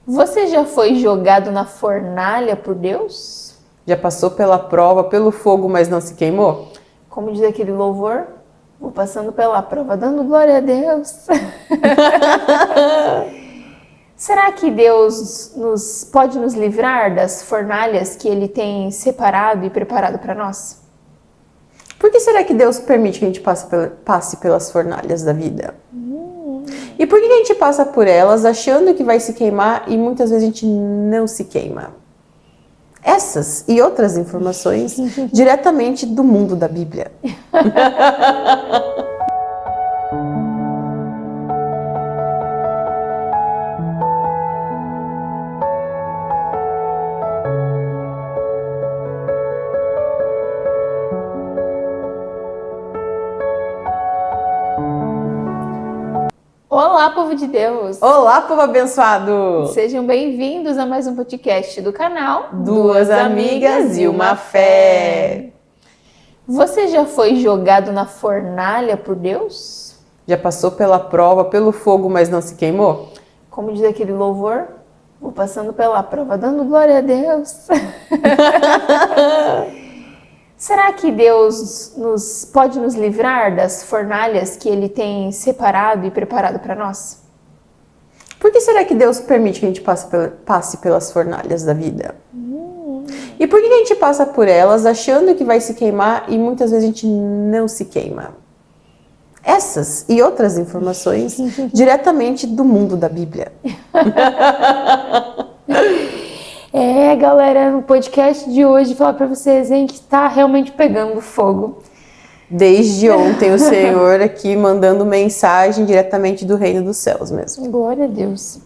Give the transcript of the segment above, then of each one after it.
Você já foi jogado na fornalha por Deus? Já passou pela prova, pelo fogo, mas não se queimou? Como diz aquele louvor, vou passando pela prova, dando glória a Deus. Será que Deus pode nos livrar das fornalhas que Ele tem separado e preparado para nós? Por que será que Deus permite que a gente passe pelas fornalhas da vida? E por que a gente passa por elas achando que vai se queimar e muitas vezes a gente não se queima? Essas e outras informações diretamente do mundo da Bíblia. Olá, povo de Deus! Olá, povo abençoado! Sejam bem-vindos a mais um podcast do canal Duas Amigas e uma Fé. Você já foi jogado na fornalha por Deus? Já passou pela prova, pelo fogo, mas não se queimou? Como diz aquele louvor, vou passando pela prova, dando glória a Deus. Será que Deus pode nos livrar das fornalhas que Ele tem separado e preparado para nós? Por que será que Deus permite que a gente passe pelas fornalhas da vida? E por que a gente passa por elas achando que vai se queimar e muitas vezes a gente não se queima? Essas e outras informações diretamente do mundo da Bíblia. Galera, no podcast de hoje falar para vocês, hein, que está realmente pegando fogo. Desde ontem o Senhor aqui mandando mensagem diretamente do reino dos céus mesmo. Glória a Deus.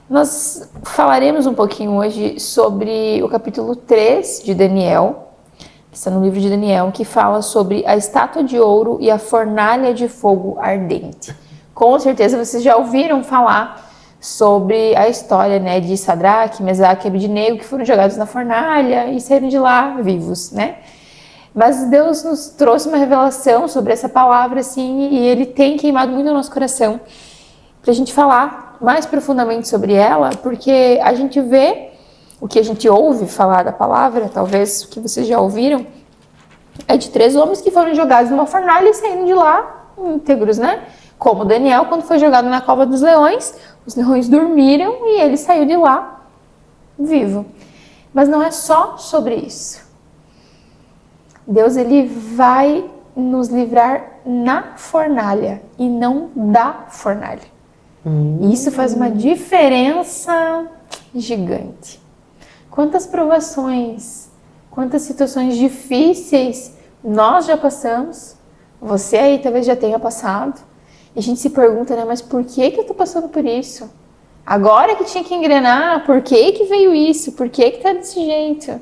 Nós falaremos um pouquinho hoje sobre o capítulo 3 de Daniel, que está no livro de Daniel, que fala sobre a estátua de ouro e a fornalha de fogo ardente. Com certeza vocês já ouviram falar sobre a história, né, de Sadraque, Mesaque e Abednego, que foram jogados na fornalha e saíram de lá vivos, né? Mas Deus nos trouxe uma revelação sobre essa palavra, assim, e Ele tem queimado muito o nosso coração para a gente falar mais profundamente sobre ela, porque a gente vê o que a gente ouve falar da palavra, talvez o que vocês já ouviram, é de 3 homens que foram jogados numa fornalha e saíram de lá íntegros, né? Como Daniel, quando foi jogado na cova dos leões, os leões dormiram e ele saiu de lá vivo. Mas não é só sobre isso. Deus, ele vai nos livrar na fornalha e não da fornalha. E isso faz uma diferença gigante. Quantas provações, quantas situações difíceis nós já passamos, você aí talvez já tenha passado, e a gente se pergunta, né, mas por que eu tô passando por isso? Agora que tinha que engrenar, por que veio isso? Por que tá desse jeito?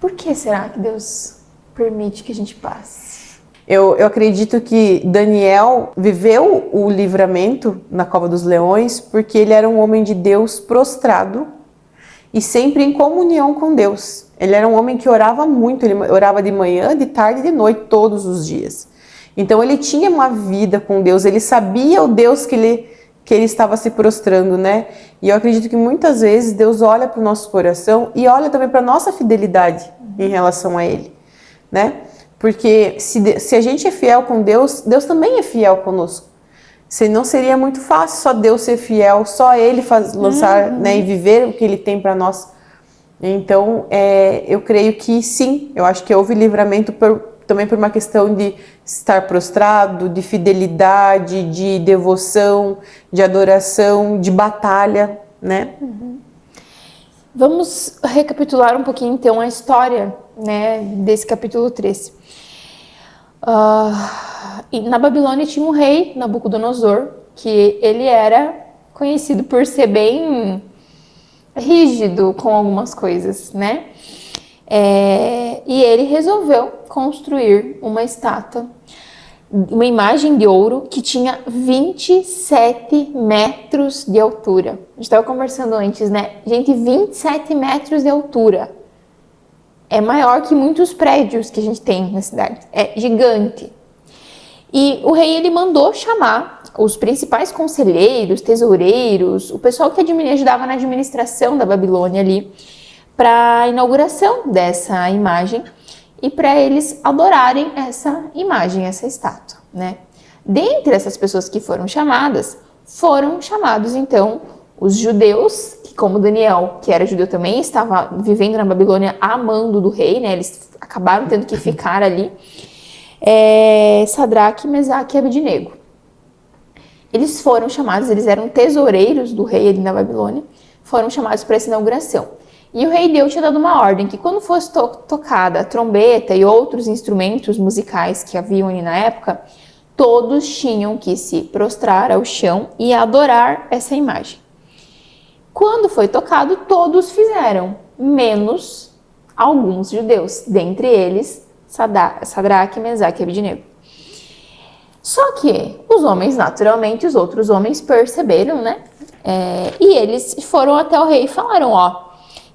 Por que será que Deus permite que a gente passe? Eu acredito que Daniel viveu o livramento na cova dos leões porque ele era um homem de Deus prostrado e sempre em comunhão com Deus. Ele era um homem que orava muito, ele orava de manhã, de tarde e de noite, todos os dias. Então ele tinha uma vida com Deus, ele sabia o Deus que ele estava se prostrando, né? E eu acredito que muitas vezes Deus olha para o nosso coração e olha também para a nossa fidelidade em relação a Ele, né? Porque se a gente é fiel com Deus, Deus também é fiel conosco. Senão seria muito fácil só Deus ser fiel, só Ele lançar, né, e viver o que Ele tem para nós. Então, eu creio que sim, eu acho que houve livramento também por uma questão de estar prostrado, de fidelidade, de devoção, de adoração, de batalha, né? Vamos recapitular um pouquinho, então, a história, né, desse capítulo 3. E na Babilônia tinha um rei, Nabucodonosor, que ele era conhecido por ser bem rígido com algumas coisas, né? E ele resolveu construir uma estátua, uma imagem de ouro que tinha 27 metros de altura. A gente estava conversando antes, né? Gente, 27 metros de altura. É maior que muitos prédios que a gente tem na cidade. É gigante. E o rei, ele mandou chamar os principais conselheiros, tesoureiros, o pessoal que ajudava na administração da Babilônia ali, para a inauguração dessa imagem e para eles adorarem essa imagem, essa estátua, né? Dentre essas pessoas que foram chamados então os judeus, que como Daniel, que era judeu também, estava vivendo na Babilônia a mando do rei, né? Eles acabaram tendo que ficar ali. Sadraque, Mesaque e Abednego. Eles foram chamados, eles eram tesoureiros do rei ali na Babilônia, foram chamados para essa inauguração. E o rei Deus tinha dado uma ordem que quando fosse tocada a trombeta e outros instrumentos musicais que haviam ali na época, todos tinham que se prostrar ao chão e adorar essa imagem. Quando foi tocado, todos fizeram, menos alguns judeus, dentre eles Sadraque, Mesaque e Abednego. Só que os homens, naturalmente, os outros homens perceberam, né? E eles foram até o rei e falaram,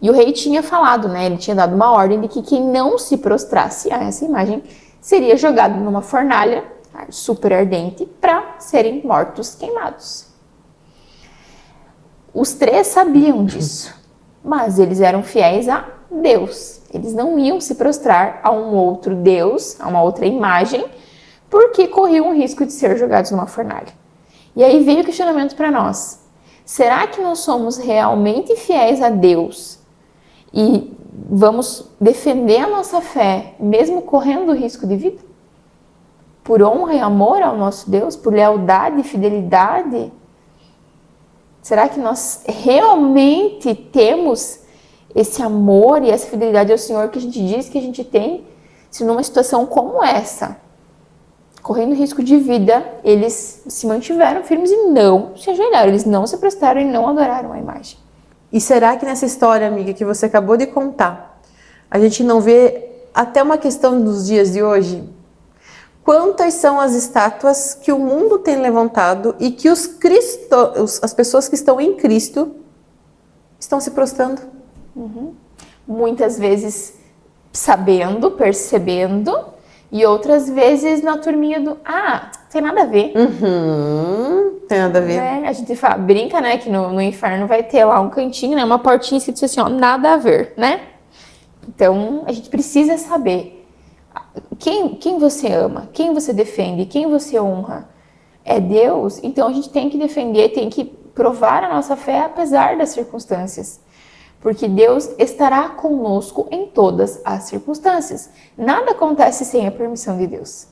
e o rei tinha falado, né? Ele tinha dado uma ordem de que quem não se prostrasse a essa imagem seria jogado numa fornalha super ardente para serem mortos queimados. Os 3 sabiam disso, mas eles eram fiéis a Deus. Eles não iam se prostrar a um outro Deus, a uma outra imagem, porque corriam o risco de ser jogados numa fornalha. E aí veio o questionamento para nós. Será que nós somos realmente fiéis a Deus e vamos defender a nossa fé, mesmo correndo o risco de vida? Por honra e amor ao nosso Deus? Por lealdade e fidelidade? Será que nós realmente temos esse amor e essa fidelidade ao Senhor que a gente diz que a gente tem? Se numa situação como essa, correndo risco de vida, eles se mantiveram firmes e não se ajoelharam, eles não se prostraram e não adoraram a imagem. E será que nessa história, amiga, que você acabou de contar, a gente não vê até uma questão dos dias de hoje? Quantas são as estátuas que o mundo tem levantado e que as pessoas que estão em Cristo estão se prostrando? Muitas vezes sabendo, percebendo, e outras vezes na turminha do tem nada a ver. Tem nada a ver. A gente brinca, né, que no inferno vai ter lá um cantinho, né, uma portinha escrito assim, nada a ver, né? Então, a gente precisa saber quem você ama, quem você defende, quem você honra. É Deus? Então, a gente tem que defender, tem que provar a nossa fé apesar das circunstâncias. Porque Deus estará conosco em todas as circunstâncias. Nada acontece sem a permissão de Deus.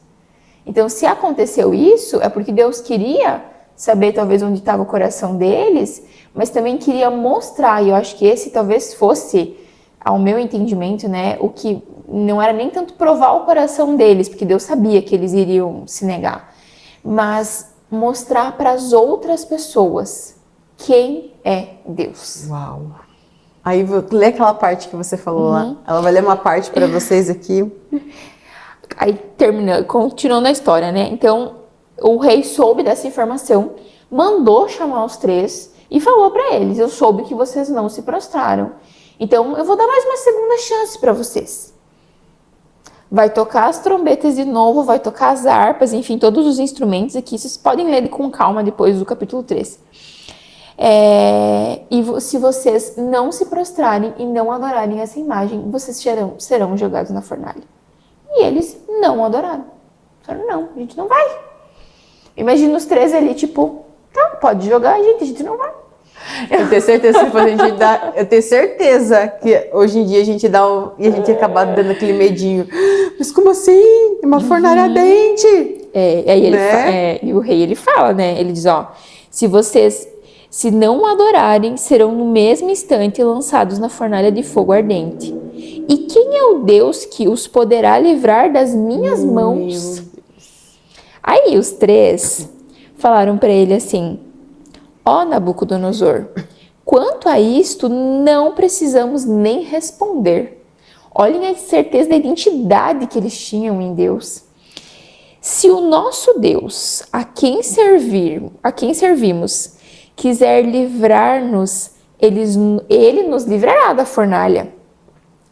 Então, se aconteceu isso, é porque Deus queria saber talvez onde estava o coração deles, mas também queria mostrar, e eu acho que esse talvez fosse, ao meu entendimento, né, o que não era nem tanto provar o coração deles, porque Deus sabia que eles iriam se negar, mas mostrar para as outras pessoas quem é Deus. Uau! Aí vou ler aquela parte que você falou lá. Ela vai ler uma parte para vocês aqui. Aí continuando a história, né? Então, o rei soube dessa informação, mandou chamar os 3 e falou para eles: eu soube que vocês não se prostraram. Então, eu vou dar mais uma segunda chance para vocês. Vai tocar as trombetas de novo, vai tocar as harpas, enfim, todos os instrumentos aqui. Vocês podem ler com calma depois do capítulo 3. E se vocês não se prostrarem e não adorarem essa imagem, vocês serão jogados na fornalha. E eles não adoraram. Falaram, não, a gente não vai. Imagina os 3 ali, tipo, tá, pode jogar, a gente não vai. Eu tenho certeza que depois a gente dá. Eu tenho certeza que hoje em dia a gente dá e a gente acaba dando aquele medinho. Mas como assim? Uma fornalha ardente? Aí e o rei ele fala, né? Ele diz, se não adorarem, serão no mesmo instante lançados na fornalha de fogo ardente. E quem é o Deus que os poderá livrar das minhas mãos? Aí os 3 falaram para ele assim: ó Nabucodonosor, quanto a isto não precisamos nem responder. Olhem a certeza da identidade que eles tinham em Deus. Se o nosso Deus, a quem servimos, quiser livrar-nos, ele nos livrará da fornalha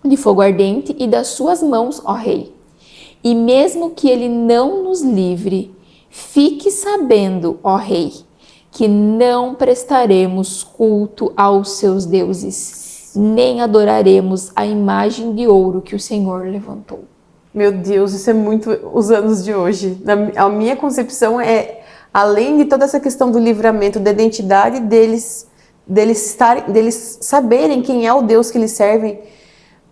de fogo ardente e das suas mãos, ó rei. E mesmo que ele não nos livre, Fique sabendo, ó rei, que não prestaremos culto aos seus deuses, nem adoraremos a imagem de ouro que o Senhor levantou. Meu Deus, isso é muito os anos de hoje. A minha concepção é, além de toda essa questão do livramento, da identidade deles saberem quem é o Deus que eles servem,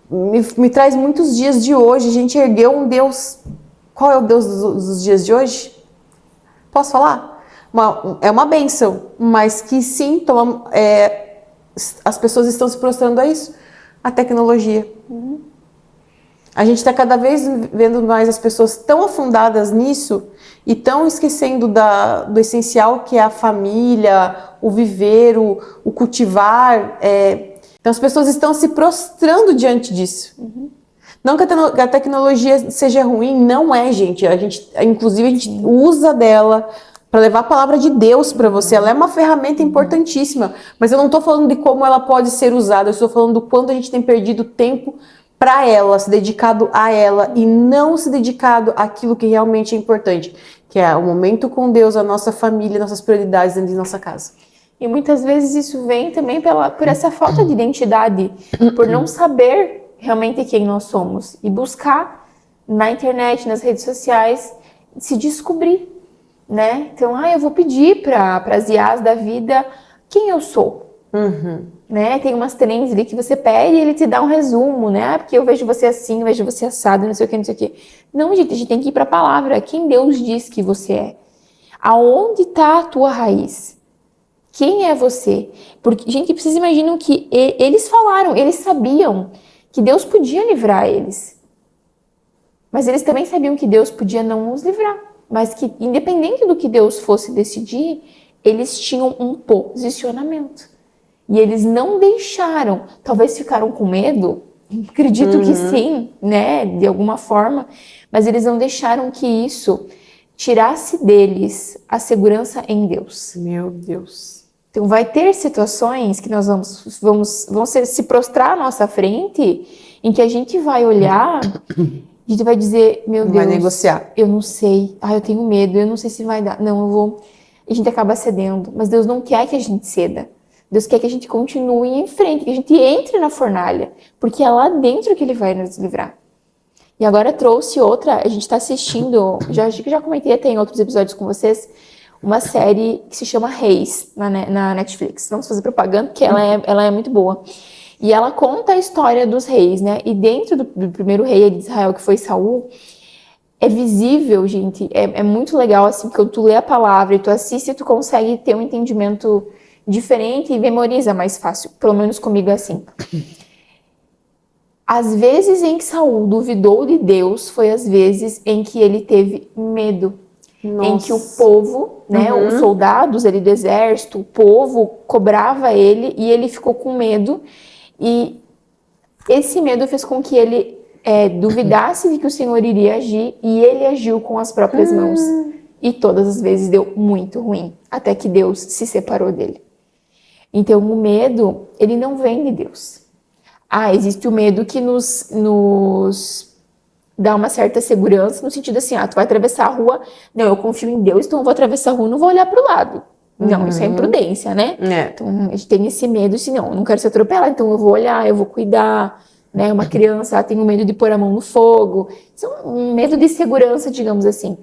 me traz muitos dias de hoje. A gente ergueu um Deus. Qual é o Deus dos dias de hoje? Posso falar? É uma bênção, mas que sim, as pessoas estão se prostrando a isso, a tecnologia. A gente está cada vez vendo mais as pessoas tão afundadas nisso e tão esquecendo do essencial, que é a família, o viver, o cultivar. Então as pessoas estão se prostrando diante disso. Não que a tecnologia seja ruim, não é, gente. Inclusive, a gente usa dela para levar a palavra de Deus para você. Ela é uma ferramenta importantíssima, mas eu não estou falando de como ela pode ser usada, eu estou falando do quanto a gente tem perdido tempo para ela, se dedicado a ela e não se dedicado àquilo que realmente é importante, que é o momento com Deus, a nossa família, nossas prioridades dentro de nossa casa. E muitas vezes isso vem também por essa falta de identidade, por não saber realmente quem nós somos e buscar na internet, nas redes sociais, se descobrir, né? Então, eu vou pedir para as IAs da vida quem eu sou. Né? Tem umas trends ali que você pede e ele te dá um resumo, né? Porque eu vejo você assim, eu vejo você assado, não sei o que, não sei o que. Não, gente, a gente tem que ir para a palavra. Quem Deus diz que você é? Aonde está a tua raiz? Quem é você? Porque, gente, vocês imaginam que eles falaram, eles sabiam que Deus podia livrar eles. Mas eles também sabiam que Deus podia não os livrar. Mas que, independente do que Deus fosse decidir, eles tinham um posicionamento. E eles não deixaram, talvez ficaram com medo, acredito que sim, né, de alguma forma, mas eles não deixaram que isso tirasse deles a segurança em Deus. Meu Deus. Então vai ter situações que nós vamos se prostrar à nossa frente, em que a gente vai olhar, a gente vai dizer, meu Deus, vai negociar. Eu não sei, eu tenho medo, eu não sei se vai dar, não, eu vou. A gente acaba cedendo, mas Deus não quer que a gente ceda. Deus quer que a gente continue em frente, que a gente entre na fornalha, porque é lá dentro que Ele vai nos livrar. E agora trouxe outra, a gente está assistindo, já comentei até em outros episódios com vocês, uma série que se chama Reis, na Netflix. Vamos fazer propaganda, porque ela é muito boa. E ela conta a história dos reis, né? E dentro do primeiro rei de Israel, que foi Saul, é visível, gente, é muito legal, assim, porque tu lê a palavra e tu assiste e tu consegue ter um entendimento diferente e memoriza mais fácil, pelo menos comigo é assim. As vezes em que Saul duvidou de Deus foi as vezes em que ele teve medo. Nossa. Em que o povo, né, os soldados ali do exército, o povo cobrava ele e ele ficou com medo. E esse medo fez com que ele duvidasse de que o Senhor iria agir e ele agiu com as próprias mãos. E todas as vezes deu muito ruim, até que Deus se separou dele. Então, o medo, ele não vem de Deus. Existe o medo que nos dá uma certa segurança, no sentido assim, tu vai atravessar a rua, não, eu confio em Deus, então eu vou atravessar a rua, não vou olhar para o lado. Não, isso é imprudência, né? Então, a gente tem esse medo, assim, não, eu não quero ser atropelado, então eu vou olhar, eu vou cuidar, né? Uma criança, tem o medo de pôr a mão no fogo. Isso é um medo de segurança, digamos assim.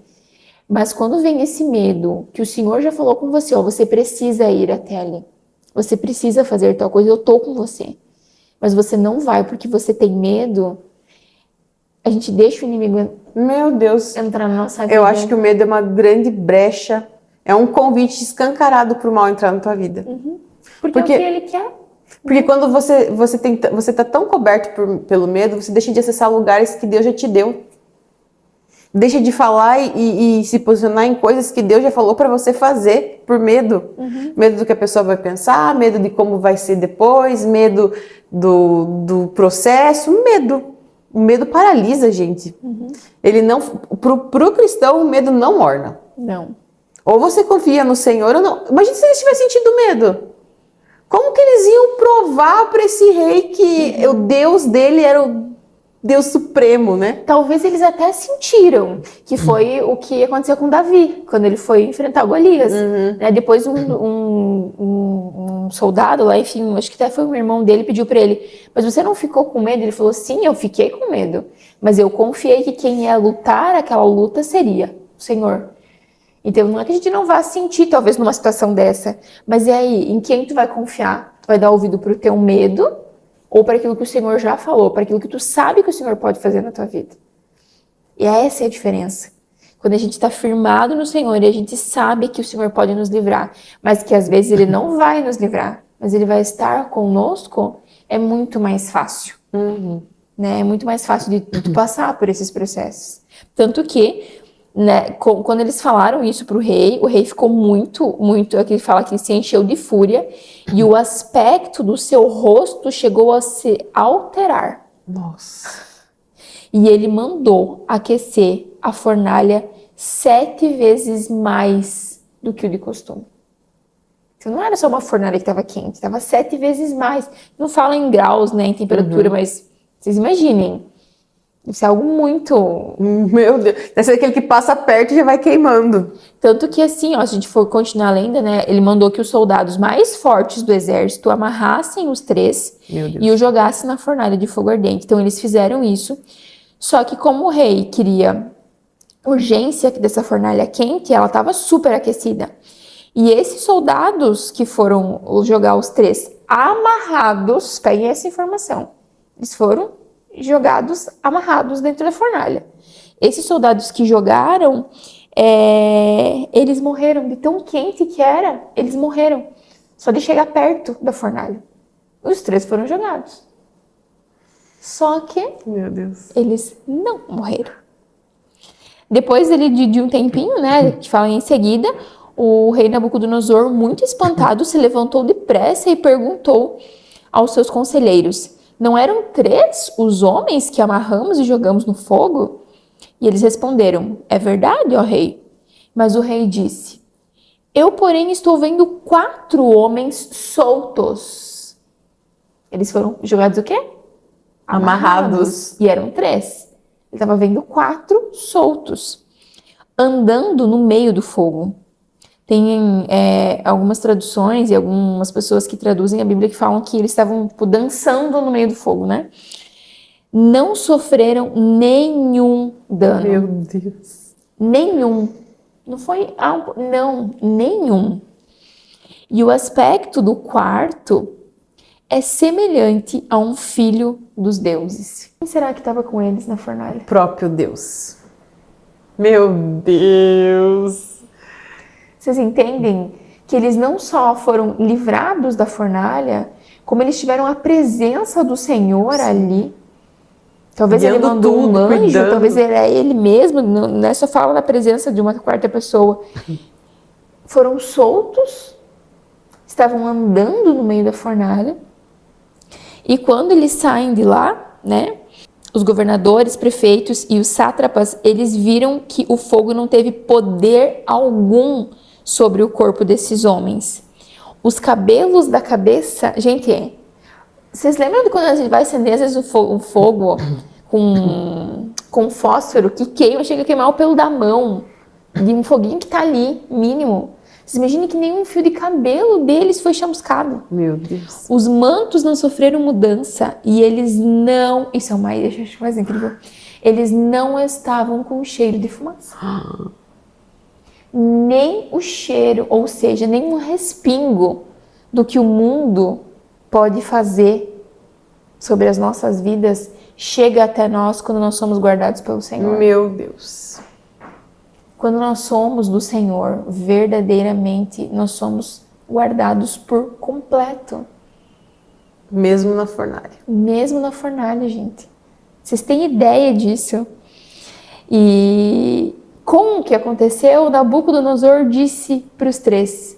Mas quando vem esse medo, que o Senhor já falou com você, você precisa ir até ali. Você precisa fazer tal coisa, eu tô com você. Mas você não vai porque você tem medo, a gente deixa o inimigo, meu Deus, entrar na nossa vida. Eu acho que o medo é uma grande brecha, é um convite escancarado para o mal entrar na tua vida. Porque é o que ele quer. Porque quando você tá tão coberto pelo medo, você deixa de acessar lugares que Deus já te deu. Deixa de falar e se posicionar em coisas que Deus já falou para você fazer por medo. Medo do que a pessoa vai pensar, medo de como vai ser depois, medo do processo, medo. O medo paralisa, gente. Ele não, pro cristão, o medo não orna. Não. Ou você confia no Senhor ou não. Imagina se eles tivessem sentido medo. Como que eles iam provar para esse rei que o Deus dele era o Deus supremo, né? Talvez eles até sentiram que foi o que aconteceu com Davi, quando ele foi enfrentar Golias. Né? Depois um soldado lá, enfim, acho que até foi um irmão dele, pediu para ele, mas você não ficou com medo? Ele falou, sim, eu fiquei com medo, mas eu confiei que quem ia lutar aquela luta seria o Senhor. Então não é que a gente não vá sentir, talvez, numa situação dessa, mas e aí, em quem tu vai confiar? Tu vai dar ouvido pro teu medo ou para aquilo que o Senhor já falou, para aquilo que tu sabe que o Senhor pode fazer na tua vida? E essa é a diferença. Quando a gente está firmado no Senhor e a gente sabe que o Senhor pode nos livrar, mas que às vezes Ele não vai nos livrar, mas Ele vai estar conosco, é muito mais fácil. Né? É muito mais fácil de tu passar por esses processos. Tanto que, né, quando eles falaram isso para o rei ficou muito, aqui fala que ele se encheu de fúria e o aspecto do seu rosto chegou a se alterar. Nossa. E ele mandou aquecer a fornalha 7 vezes mais do que o de costume. Então não era só uma fornalha que estava quente, estava 7 vezes mais. Não fala em graus, né, em temperatura, mas vocês imaginem. Isso é algo muito... Meu Deus, deve ser aquele que passa perto e já vai queimando. Tanto que assim, ó, se a gente for continuar lendo, né, ele mandou que os soldados mais fortes do exército amarrassem os 3 e os jogassem na fornalha de fogo ardente. Então eles fizeram isso, só que como o rei queria urgência dessa fornalha quente, ela estava super aquecida. E esses soldados que foram jogar os 3 amarrados, peguem essa informação, eles foram jogados amarrados dentro da fornalha. Esses soldados que jogaram, eles morreram de tão quente que era, eles morreram só de chegar perto da fornalha. Os 3 foram jogados. Só que Meu Deus. eles não morreram. Depois de um tempinho, né, que fala em seguida, o rei Nabucodonosor, muito espantado, se levantou depressa e perguntou aos seus conselheiros: não eram 3 os homens que amarramos e jogamos no fogo? E eles responderam: é verdade, ó rei. Mas o rei disse: eu, porém, estou vendo 4 homens soltos. Eles foram jogados o quê? Amarrados. E eram 3. Ele estava vendo 4 soltos, andando no meio do fogo. Tem algumas traduções e algumas pessoas que traduzem a Bíblia que falam que eles estavam dançando no meio do fogo, né? Não sofreram nenhum dano. Meu Deus. Nenhum. Não foi algo... Não, nenhum. E o aspecto do quarto é semelhante a um filho dos deuses. Quem será que estava com eles na fornalha? O próprio Deus. Meu Deus. Vocês entendem que eles não só foram livrados da fornalha, como eles tiveram a presença do Senhor ali. Talvez ele mandou um anjo, cuidando. Talvez era ele mesmo, não é só fala da presença de uma quarta pessoa. Foram soltos, estavam andando no meio da fornalha, e quando eles saem de lá, né, os governadores, prefeitos e os sátrapas, eles viram que o fogo não teve poder algum sobre o corpo desses homens. Os cabelos da cabeça... Gente, vocês lembram de quando a gente vai acender às vezes um fogo com fósforo que queima, chega a queimar o pelo da mão, de um foguinho que tá ali, mínimo. Vocês imaginem que nenhum fio de cabelo deles foi chamuscado. Meu Deus. Os mantos não sofreram mudança e eles não... Isso é o mais incrível. Eles não estavam com cheiro de fumaça. Nem o cheiro, ou seja, nem um respingo do que o mundo pode fazer sobre as nossas vidas chega até nós quando nós somos guardados pelo Senhor. Meu Deus. Quando nós somos do Senhor, verdadeiramente, nós somos guardados por completo. Mesmo na fornalha. Mesmo na fornalha, gente. Vocês têm ideia disso? E... com o que aconteceu, Nabucodonosor disse para os 3,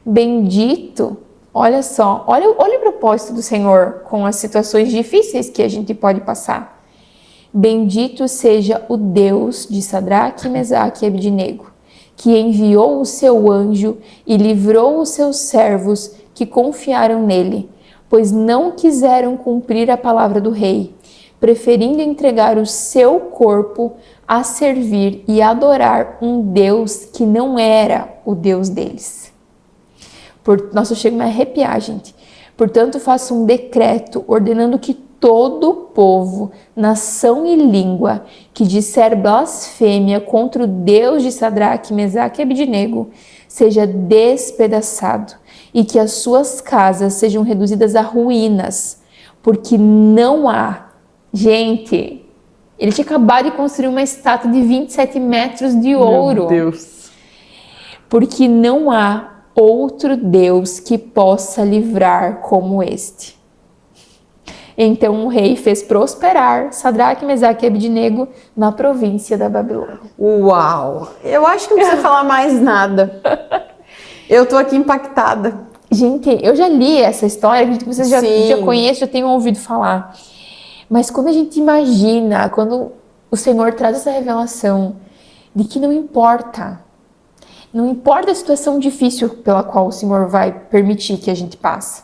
bendito, olha só, olha o propósito do Senhor com as situações difíceis que a gente pode passar. Bendito seja o Deus de Sadraque, Mesaque e Abednego, que enviou o seu anjo e livrou os seus servos que confiaram nele, pois não quiseram cumprir a palavra do rei. preferindo entregar o seu corpo a servir e adorar um Deus que não era o Deus deles. Nossa, chega a me arrepiar, gente. Portanto, faço um decreto ordenando que todo o povo, nação e língua que disser blasfêmia contra o Deus de Sadraque, Mesaque e Abednego seja despedaçado e que as suas casas sejam reduzidas a ruínas, porque não há... Gente, ele tinha acabado de construir uma estátua de 27 metros de ouro. Meu Deus. Porque não há outro Deus que possa livrar como este. Então o rei fez prosperar Sadraque, Mesaque e Abednego na província da Babilônia. Uau! Eu acho que não precisa falar mais nada. Eu tô aqui impactada. Gente, eu já li essa história, acredito que vocês já conhecem, já tenham ouvido falar. Mas quando a gente imagina, quando o Senhor traz essa revelação de que não importa a situação difícil pela qual o Senhor vai permitir que a gente passe,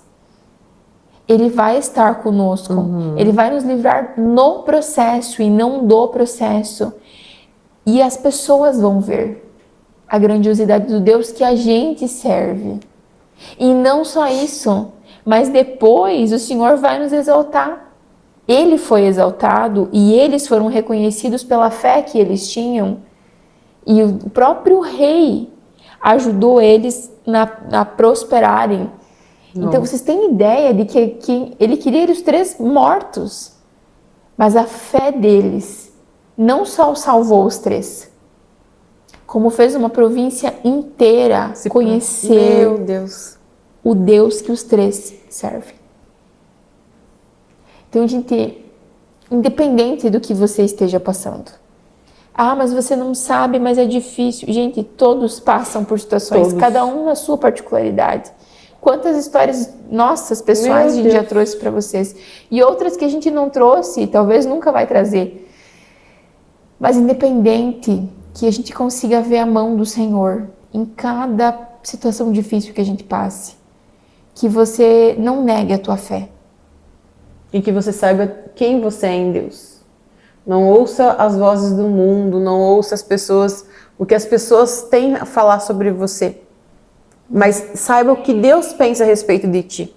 Ele vai estar conosco, Ele vai nos livrar no processo e não do processo. E as pessoas vão ver a grandiosidade do Deus que a gente serve. E não só isso, mas depois o Senhor vai nos exaltar. Ele foi exaltado e eles foram reconhecidos pela fé que eles tinham. E o próprio rei ajudou eles a prosperarem. Não. Então vocês têm ideia de que ele queria os 3 mortos. Mas a fé deles não só salvou os 3, como fez uma província inteira conhecer Meu Deus. o Deus que os 3 servem. Então, gente, independente do que você esteja passando. Ah, mas você não sabe, mas é difícil. Gente, todos passam por situações, cada um na sua particularidade. Quantas histórias nossas, pessoais, a gente já trouxe para vocês. E outras que a gente não trouxe, talvez nunca vai trazer. Mas independente, que a gente consiga ver a mão do Senhor em cada situação difícil que a gente passe. Que você não negue a tua fé. E que você saiba quem você é em Deus. Não ouça as vozes do mundo, não ouça o que as pessoas têm a falar sobre você. Mas saiba o que Deus pensa a respeito de ti.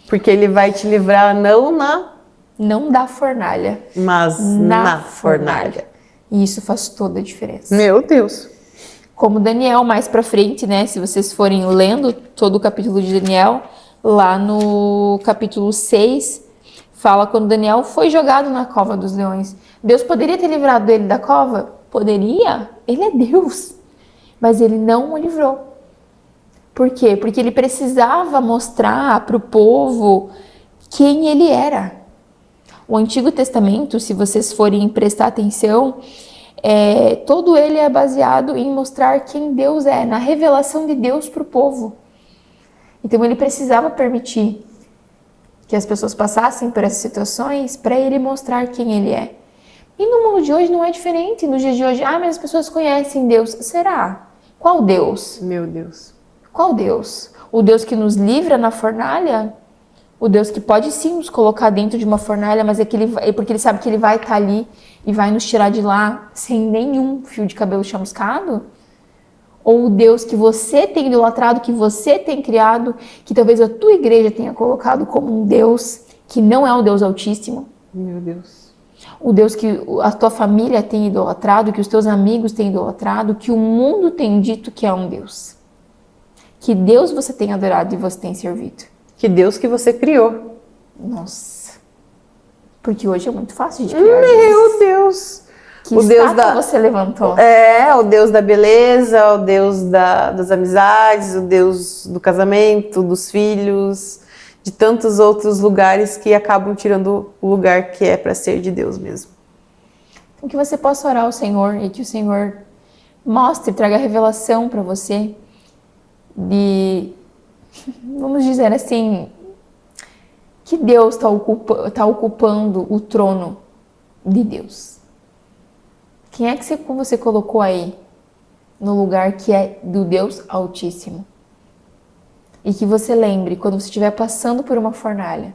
Porque Ele vai te livrar não da fornalha, mas na fornalha. E isso faz toda a diferença. Meu Deus. Como Daniel, mais pra frente, né? Se vocês forem lendo todo o capítulo de Daniel, lá no capítulo 6, fala quando Daniel foi jogado na cova dos leões. Deus poderia ter livrado ele da cova? Poderia. Ele é Deus. Mas Ele não o livrou. Por quê? Porque Ele precisava mostrar para o povo quem Ele era. O Antigo Testamento, se vocês forem prestar atenção, todo ele é baseado em mostrar quem Deus é, na revelação de Deus para o povo. Então Ele precisava permitir que as pessoas passassem por essas situações para Ele mostrar quem Ele é. E no mundo de hoje não é diferente. Nos dias de hoje, mas as pessoas conhecem Deus. Será? Qual Deus? Meu Deus. Qual Deus? O Deus que nos livra na fornalha? O Deus que pode sim nos colocar dentro de uma fornalha, mas porque Ele sabe que Ele vai estar ali e vai nos tirar de lá sem nenhum fio de cabelo chamuscado? Ou o Deus que você tem idolatrado, que você tem criado, que talvez a tua igreja tenha colocado como um Deus que não é o Deus Altíssimo? Meu Deus. O Deus que a tua família tem idolatrado, que os teus amigos têm idolatrado, que o mundo tem dito que é um Deus. Que Deus você tem adorado e você tem servido. Que Deus que você criou. Nossa. Porque hoje é muito fácil de criar. Meu Deus. Que estátua você levantou? O Deus da beleza, o Deus das amizades, o Deus do casamento, dos filhos, de tantos outros lugares que acabam tirando o lugar que é para ser de Deus mesmo. Então que você possa orar ao Senhor e que o Senhor mostre, traga revelação para você de, vamos dizer assim, que Deus está ocupando o trono de Deus. Quem é que você colocou aí no lugar que é do Deus Altíssimo? E que você lembre, quando você estiver passando por uma fornalha,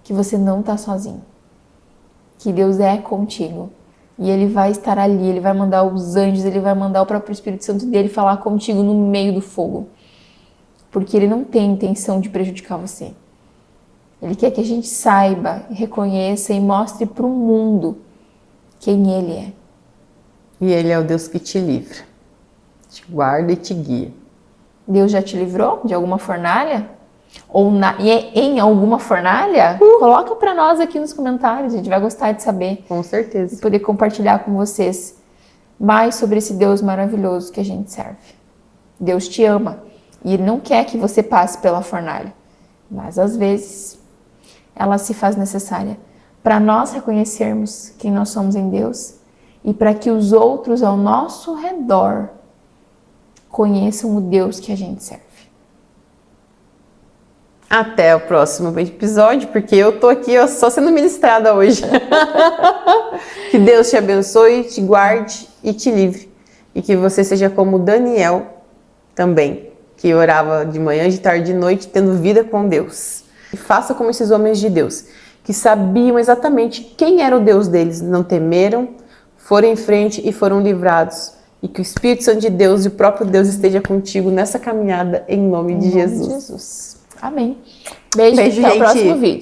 que você não está sozinho. que Deus é contigo. E Ele vai estar ali, Ele vai mandar os anjos, Ele vai mandar o próprio Espírito Santo dele falar contigo no meio do fogo. Porque Ele não tem intenção de prejudicar você. Ele quer que a gente saiba, reconheça e mostre para o mundo quem Ele é. E Ele é o Deus que te livra, te guarda e te guia. Deus já te livrou de alguma fornalha? Ou em alguma fornalha? Coloca para nós aqui nos comentários, a gente vai gostar de saber. Com certeza. E poder compartilhar com vocês mais sobre esse Deus maravilhoso que a gente serve. Deus te ama e Ele não quer que você passe pela fornalha, mas às vezes ela se faz necessária para nós reconhecermos quem nós somos em Deus e para que os outros ao nosso redor conheçam o Deus que a gente serve. Até o próximo episódio, porque eu tô aqui só sendo ministrada hoje. Que Deus te abençoe, te guarde e te livre. E que você seja como Daniel também, que orava de manhã, de tarde, de noite, tendo vida com Deus. E faça como esses homens de Deus, que sabiam exatamente quem era o Deus deles, não temeram, foram em frente e foram livrados. E que o Espírito Santo de Deus e o próprio Deus esteja contigo nessa caminhada em nome de Jesus. Amém. Beijo, até o próximo vídeo.